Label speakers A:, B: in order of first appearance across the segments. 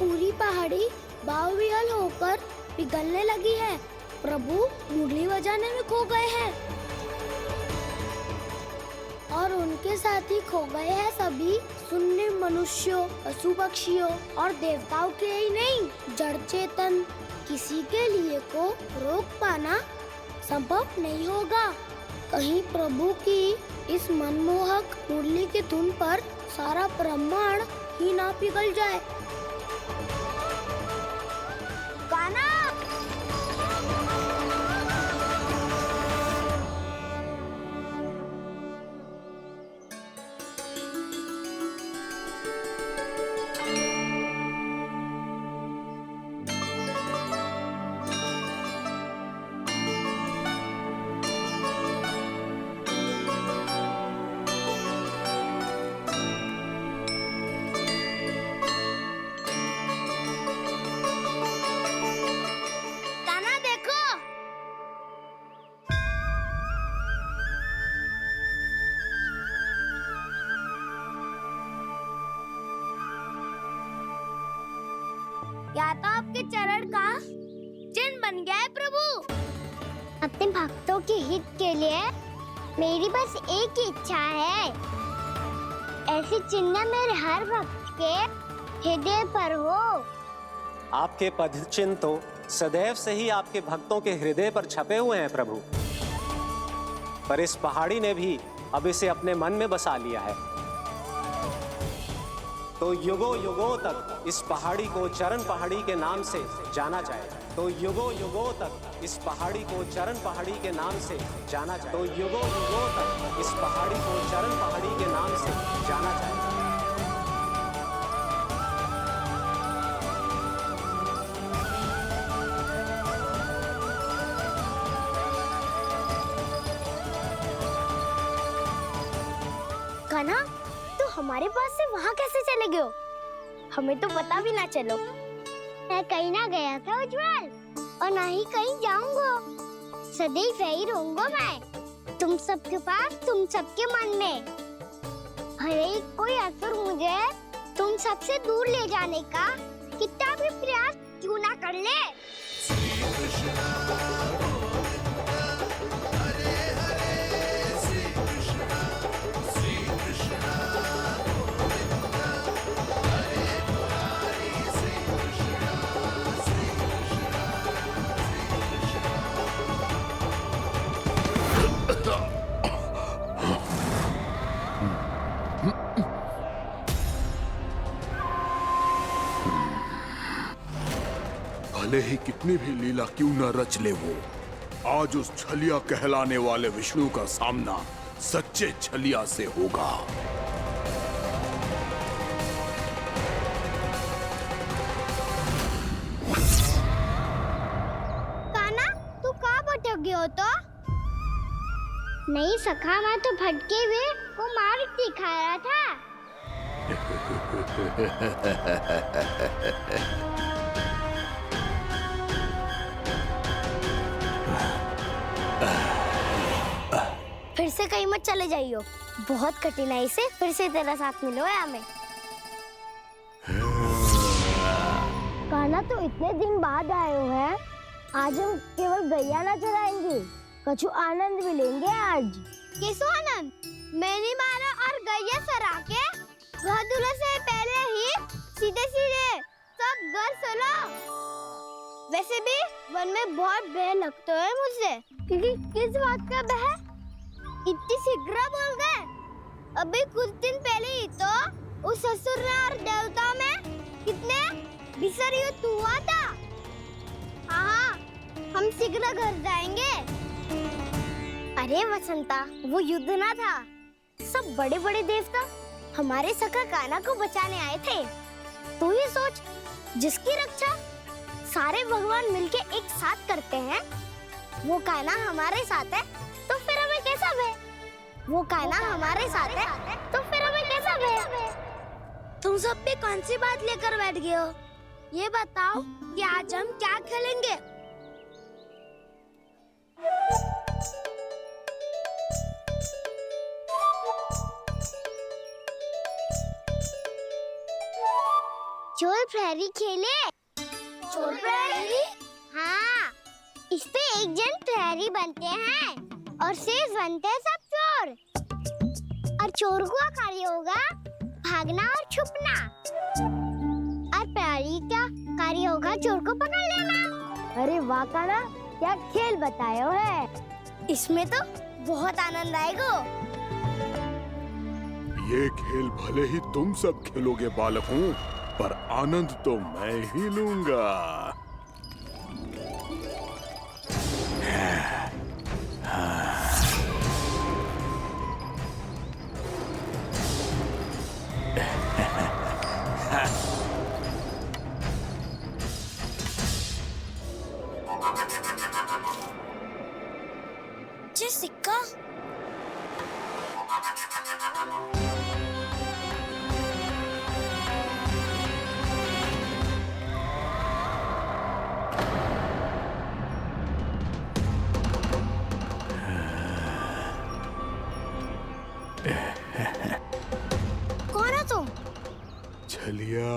A: पूरी पहाड़ी बावरियल होकर पिघलने लगी है। प्रभु मुरली बजाने में खो गए हैं और उनके साथ ही खो गए हैं सभी सुनने मनुष्यों, पशु पक्षियों और देवताओं के ही नहीं, जड़ चेतन किसी के लिए को रोक पाना संभव नहीं होगा। कहीं प्रभु की इस मनमोहक मुरली की धुन पर सारा ब्रह्मांड ही ना पिघल जाए। गाना या तो आपके चरण का चिन्ह बन गया है प्रभु। अपने भक्तों के हित के लिए मेरी बस एक ही इच्छा है, ऐसी चिन्ह मेरे हर भक्त के हृदय पर हो।
B: आपके पद चिन्ह तो सदैव से ही आपके भक्तों के हृदय पर छपे हुए हैं प्रभु, पर इस पहाड़ी ने भी अब इसे अपने मन में बसा लिया है। तो युगों युगों तक इस पहाड़ी को चरण पहाड़ी के नाम से जाना जाएगा। तो युगों युगों तक इस पहाड़ी को चरण पहाड़ी के नाम से जाना जाएगा। तो युगों युगों तक इस पहाड़ी को चरण पहाड़ी के नाम से जाना जाएगा।
A: कान्हा, तू हमारे पास से वहाँ कैसे चले गए हो? हमें तो पता भी ना चलो। मैं कहीं ना गया था उज्जवल, और ना ही कहीं जाऊंगा। सदैव यही रहूंगा मैं, तुम सबके पास, तुम सबके मन में। भले ही कोई असुर मुझे तुम सबसे दूर ले जाने का कितना भी प्रयास क्यों ना कर ले।
C: भले ही कितनी भी लीला क्यों न रच ले वो, आज उस छलिया कहलाने वाले विष्णु का सामना सच्चे छलिया से होगा।
A: कान्हा, तू कहाँ भटक गए हो तो? नहीं सखा, मैं तो भटके हुए वो मार्ग दिखा रहा था। फिर से कहीं मत चले जाइयो, बहुत कठिनाई से फिर से तेरा साथ मिलो है हमें। कान्हा, तो इतने दिन बाद आए हो हैं, आज हम केवल गैया ना चराएंगे, कछु आनंद भी लेंगे आज। किसो आनंद? मैंने मारा और गैया सरा के घर दूल्हे से पहले ही सीधे सीधे सब घर चलो। वैसे भी वन में बहुत भय लगता है मुझे, क्योंकि किस बात का भय? इतनी शीघ्र बोल गए। अभी कुछ दिन पहले ही तो उस असुर और देवता में कितने भीषण युद्ध हुआ था। हाँ, हम शीघ्र घर जाएंगे। अरे वसंता, वो युद्ध ना था, सब बड़े बड़े देवता हमारे सखा कान्हा को बचाने आए थे। तू ये सोच, जिसकी रक्षा सारे भगवान मिलके एक साथ करते हैं, वो कान्हा हमारे साथ है, तो फिर हमें कैसा भय? वो कान्हा हमारे साथ है, तो फिर हमें कैसा भय? तुम सब भी कौन सी बात लेकर बैठ गए हो? ये बताओ कि आज हम क्या खेलेंगे? चोर प्रहरी खेले। चोर प्रहरी? हाँ, इस पे एक जन प्रहरी बनते हैं और शेष बनते हैं सब चोर। और चोर का कार्य होगा भागना और छुपना, और प्रहरी का कार्य होगा चोर को पकड़ लेना। अरे वाह काना, क्या खेल बतायो है। इसमें तो बहुत आनंद आएगा।
C: ये खेल भले ही तुम सब खेलोगे बालकों, पर आनंद तो मैं ही लूंगा।
A: ये सिक्का कौन हो तुम?
C: छलिया,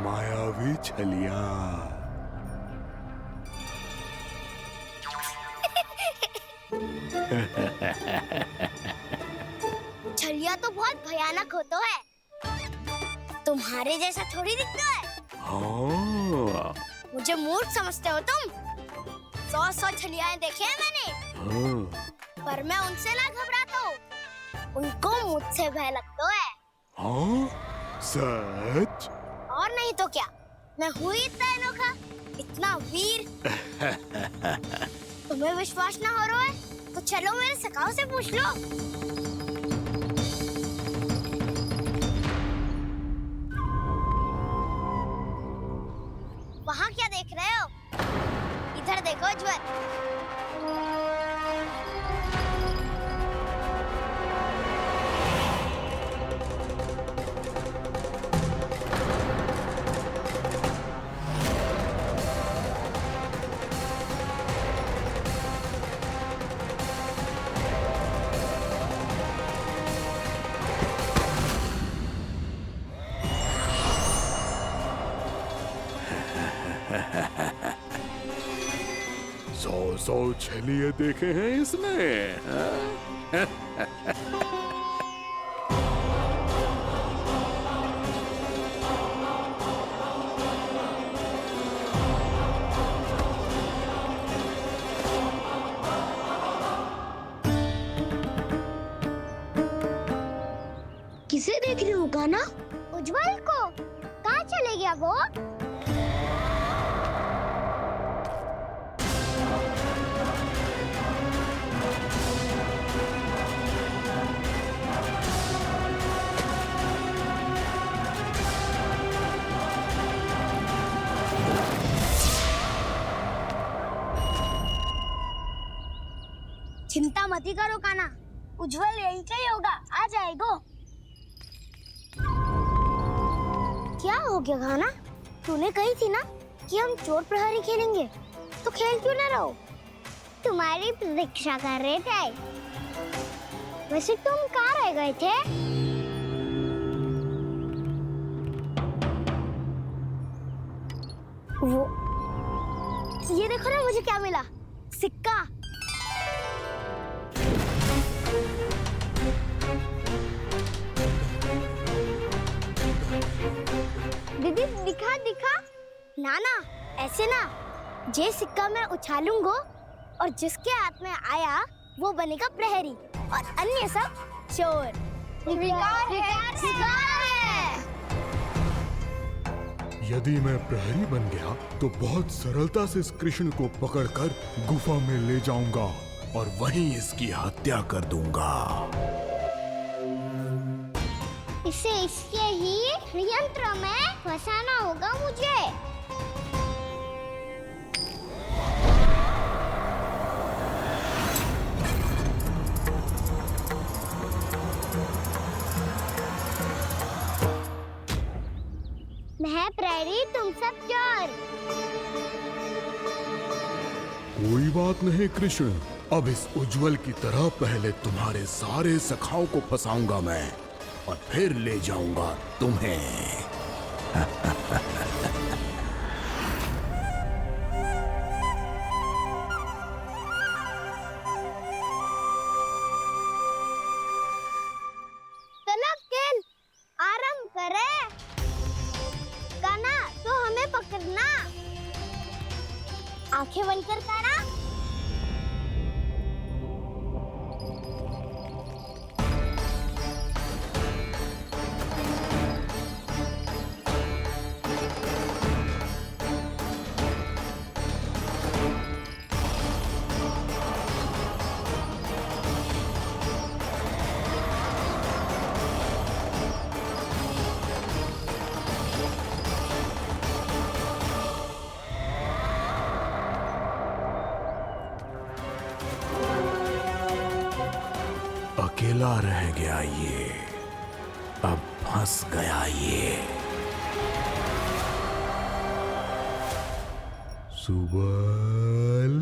C: मायावी छलिया।
A: छलिया तो बहुत भयानक होता है, तुम्हारे जैसा थोड़ी दिखता है।
C: हाँ।
A: मुझे मूर्ख समझते हो तुम? 100 छलियाएं देखे हैं मैंने,
C: हाँ।
A: पर मैं उनसे ना घबराता हूँ, उनको मुझसे भय लगता है।
C: हाँ? सच?
A: और नहीं तो क्या, मैं हूँ इतना अनोखा, इतना वीर। तुम्हें विश्वास ना हो रहा है तो चलो मेरे सखाओं से पूछ लो। वहाँ क्या देख रहे हो? इधर देखो उज्जवल।
C: सौ छलिए देखे हैं इसने। हाँ?
A: किसे देख रही हो कान्हा? उज्जवल को। कहाँ चले गया वो? चिंता मत करो कान्हा, उज्जवल यही का ही होगा, आ जाएगा। क्या हो गया कान्हा? तूने कही थी ना कि हम चोर प्रहरी खेलेंगे, तो खेल क्यों ना रहो? तुम्हारी प्रतीक्षा कर रहे थे। वैसे तुम कहाँ रह गए थे? वो ये देखो ना, मुझे क्या मिला? सिक्का। दीदी दिखा दिखा। ना ना, ऐसे ना। ये सिक्का मैं उछालूंगा और जिसके हाथ में आया वो बनेगा प्रहरी और अन्य सब चोर। शिकार है।
C: यदि मैं प्रहरी बन गया तो बहुत सरलता से इस कृष्ण को पकड़कर गुफा में ले जाऊंगा और वहीं इसकी हत्या कर दूंगा।
A: इसे इसके ही यंत्र में फंसाना होगा मुझे। मैं प्रहरी, तुम सब चोर।
C: कोई बात नहीं कृष्ण, अब इस उज्जवल की तरह पहले तुम्हारे सारे सखाओं को फंसाऊंगा मैं और फिर ले जाऊंगा तुम्हें।
A: चलो खेल आरंभ करें। कान्हा तो हमें पकड़ना। आंखें बंद कर कान्हा।
C: अकेला रह गया ये, अब फंस गया ये। सुबल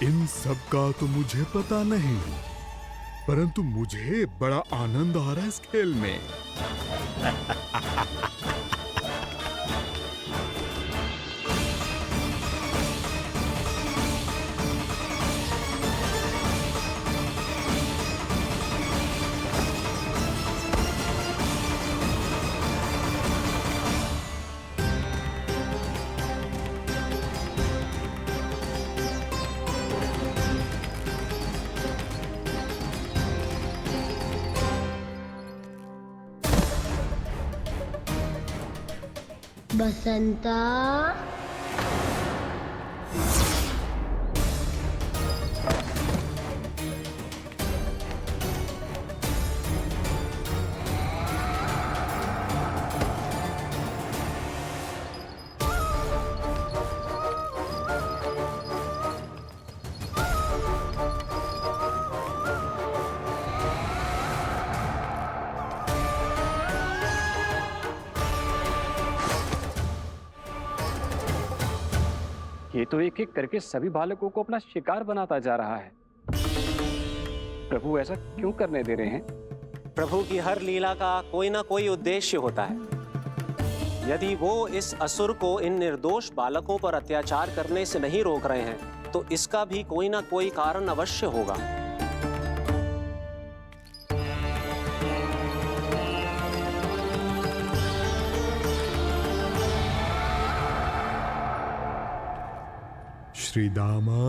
C: इन सब का तो मुझे पता नहीं, परंतु मुझे बड़ा आनंद आ रहा है इस खेल में।
A: बसंता
D: ये तो एक एक करके सभी बालकों को अपना शिकार बनाता जा रहा है। प्रभु ऐसा क्यों करने दे रहे हैं?
B: प्रभु की हर लीला का कोई ना कोई उद्देश्य होता है। यदि वो इस असुर को इन निर्दोष बालकों पर अत्याचार करने से नहीं रोक रहे हैं तो इसका भी कोई ना कोई कारण अवश्य होगा।
C: श्री दामा,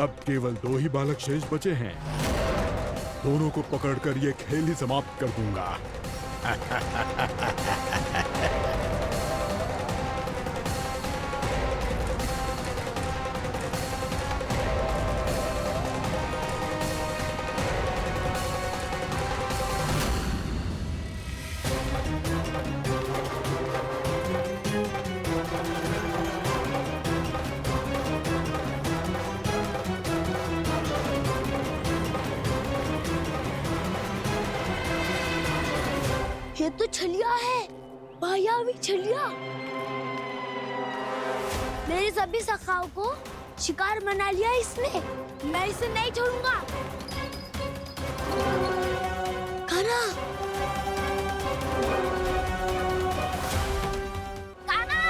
C: अब केवल 2 ही बालक शेष बचे हैं। दोनों को पकड़कर ये खेल ही समाप्त कर दूंगा।
A: छलिया है, मायावी छलिया। मेरे सभी सखाओं को शिकार बना लिया इसने। मैं इसे नहीं छोड़ूंगा। कान्हा, कान्हा,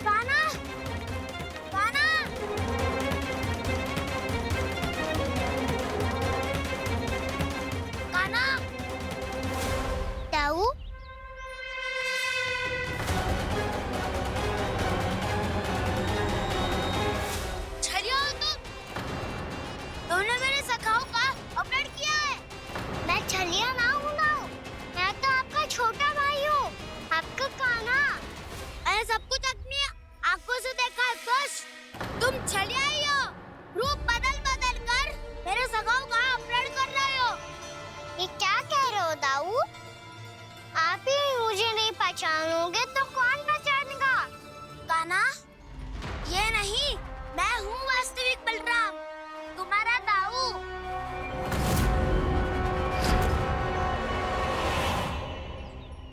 A: कान्हा, कान्हा। कान्हा, ताऊ, छलिया हो तुम? तुमने मेरे सखाओं का अपहरण किया है। मैं छलिया ना हूँ ना, मैं तो आपका छोटा भाई हूँ, आपका कान्हा। मैंने सब कुछ अपनी आंखों से देखा है। बस तुम छलिया ही हो। रूप बदल बदल कर मेरे सखाओं का अपहरण कर रहे हो। ये क्या कह रहे हो दाऊ? आप ही मुझे नहीं पहचानोगे तो कौन पहचानेगा? कान्हा, ये नहीं, मैं हूँ वास्तविक बलराम, तुम्हारा दाऊ।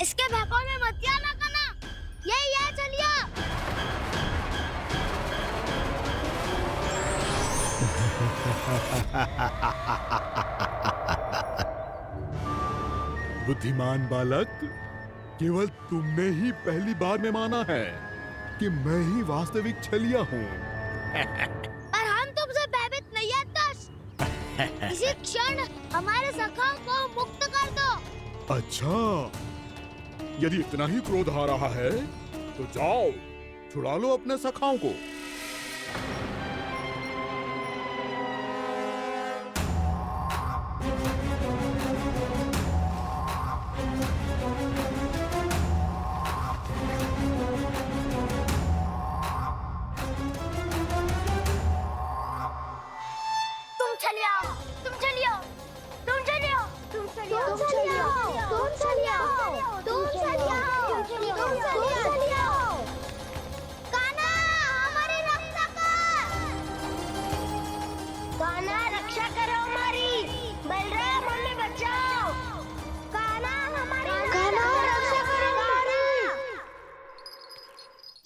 A: इसके भौकाल में मत आना कान्हा, यही है छलिया।
C: बुद्धिमान बालक, केवल तुमने ही पहली बार में माना है कि मैं ही वास्तविक छलिया हूँ।
A: पर हम तुमसे भयभीत नहीं है दस। इसी क्षण हमारे सखाओं को मुक्त कर दो।
C: अच्छा, यदि इतना ही क्रोध आ रहा है तो जाओ, छुड़ा लो अपने सखाओं को।
A: तुम छलिया हो, तुम छलिया हो, तुम छलिया हो, तुम छलिया हो, तुम छलिया हो, तुम छलिया हो, तुम छलिया हो, तुम छलिया हो। कान्हा, हमारी रक्षा कर। कान्हा, रक्षा करो हमारी। बलराम, हमें बचाओ। कान्हा, हमारी रक्षा करो हमारी।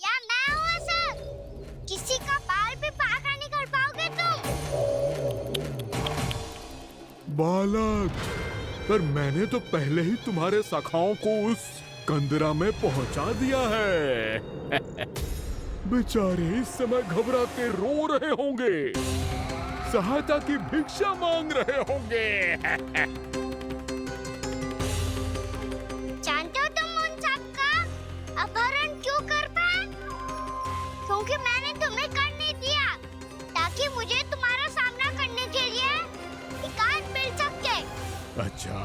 A: या मैं हूँ सर, किसी का बाल भी पाका नहीं कर पाओगे तुम।
C: बालक, पर मैंने तो पहले ही तुम्हारे सखाओं को उस कंदरा में पहुंचा दिया है। बेचारे इस समय घबराते रो रहे होंगे, सहायता की भिक्षा मांग रहे होंगे।
A: जानते हो तुम उन सबका अपहरण क्यों कर पाए? क्योंकि मैंने तुम्हें कर नहीं दिया, ताकि मुझे तुम्हारा सामना करने के लिए एकांत मिल सके।
C: अच्छा,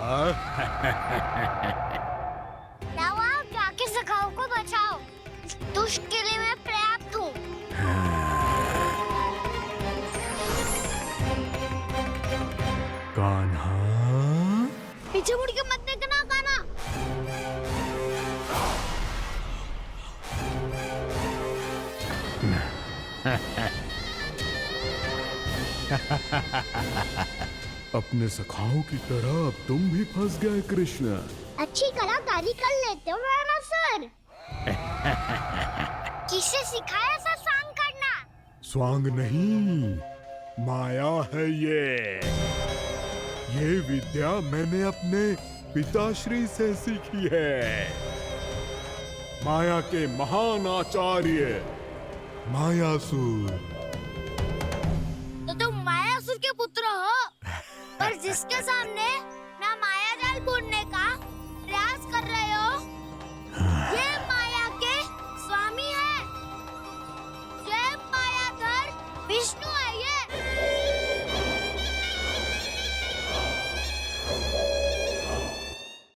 A: जाओ, आप जाके सखाओं को बचाओ। इस दुष्ट के लिए मैं पर्याप्त हूँ।
C: कान्हा,
A: पीछे मुड़ के मत देखना कान्हा।
C: अपने सखाओं की तरह अब तुम भी फंस गए कृष्ण।
A: अच्छी कलाकारी कर लेते हो ना सर। किससे सिखाया ऐसा स्वांग करना?
C: स्वांग नहीं, माया है ये विद्या मैंने अपने पिताश्री से सीखी है। माया के महान आचार्य मायासुर।
A: तो तुम मायासुर के पुत्र हो, पर जिसके सामने